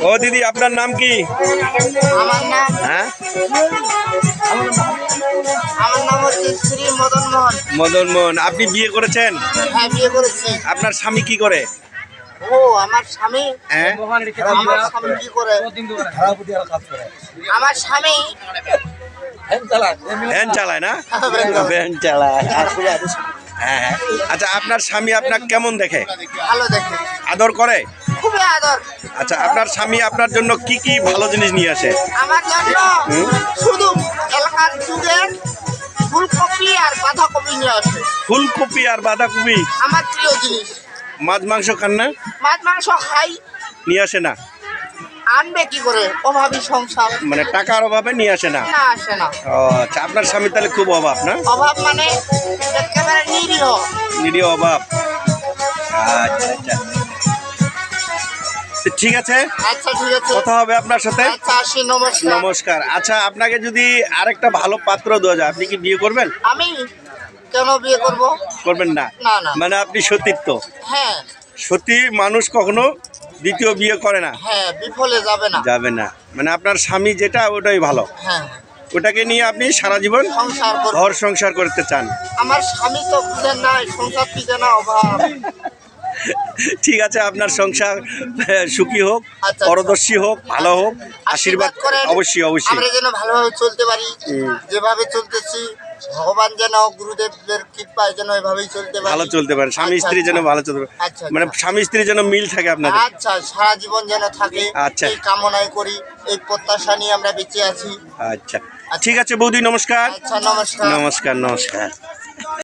ও দিদি, আপনার নাম কি? আমার নাম হ্যাঁ, আমার নাম হচ্ছে শ্রী মদন মোহন। মদন মোহন। আপনি বিয়ে করেছেন? হ্যাঁ, বিয়ে করেছি। আপনার স্বামী কি করে? ও আমার স্বামী, হ্যাঁ, আমার স্বামী কি করে? আমার স্বামী ভ্যান চালায় না? ভ্যান চালায়। হ্যাঁ হ্যাঁ। আচ্ছা, আপনার স্বামী আপনাকে কেমন দেখে? ভালো দেখে, আদর করে? খুবই আদর। আচ্ছা, আপনার স্বামী আপনার জন্য কি কি ভালো জিনিস নিয়ে আসে? আমার জন্য শুধু এলাকার যুগের ফুলকপি আর বাঁধাকপি নিয়ে আসে। ফুলকপি আর বাঁধাকপি? আমার প্রিয় জিনিস। মাছ মাংস খান না? মাছ মাংস খাই, নিয়ে আসে না? আনবে কি করে, অভাবী সংসার। মানে টাকার অভাবে নিয়ে আসে না? না, আসে না। ও আচ্ছা, আপনার স্বামী তাহলে খুব অভাব না? অভাব মানে একেবারে নিরীহ। নিরীহ অভাব। আচ্ছা আচ্ছা, তো ঠিক আছে, আচ্ছা, ঠিক আছে। কথা হবে আপনার সাথে। আচ্ছা, আসি, নমস্কার। নমস্কার। আচ্ছা, আপনাকে যদি আরেকটা ভালো পাত্র দেওয়া যায়, আপনি কি বিয়ে করবেন? আমি কেন বিয়ে করব? করবেন না? না, না। মানে আপনি সতীত্ব। হ্যাঁ, সত্যি মানুষ কখনো দ্বিতীয় বিয়ে করে না, হ্যাঁ, বিফলে যাবে না। যাবে না। মানে আপনার স্বামী যেটা, ওটাই ভালো। হ্যাঁ, ওটাকে নিয়ে আপনি সারা জীবন সংসার করব। ঘর সংসার করতে চান। আমার স্বামী তো বুঝেন নাই, সংসার থেকে না অভাব। ঠিক আছে, আপনার সংসার সুখী হোক, আচ্ছা, পরদর্শী হোক, ভালো হোক, আশীর্বাদ করেন। অবশ্যই অবশ্যই। আমরা যেন ভালোভাবে চলতে পারি, যেভাবে চলতেছি ভগবান যেন গুরুদেবের কৃপায় যেন এভাবেই চলতে পারি। ভালো চলতে পারে, স্বামী আচ্ছা, স্ত্রী যেন আচ্ছা। ভালো চলতে পারে। আচ্ছা, মানে আচ্ছা। স্বামী স্ত্রী যেন মিল থাকে আপনাদের। আচ্ছা, সারা জীবন যেন থাকে, আচ্ছা। এই কামনাই করি, এই প্রত্যাশা নিয়ে আমরা বেঁচে আছি। আচ্ছা, ঠিক আছে বৌদি, নমস্কার। আচ্ছা, নমস্কার। নমস্কার নমস্কার।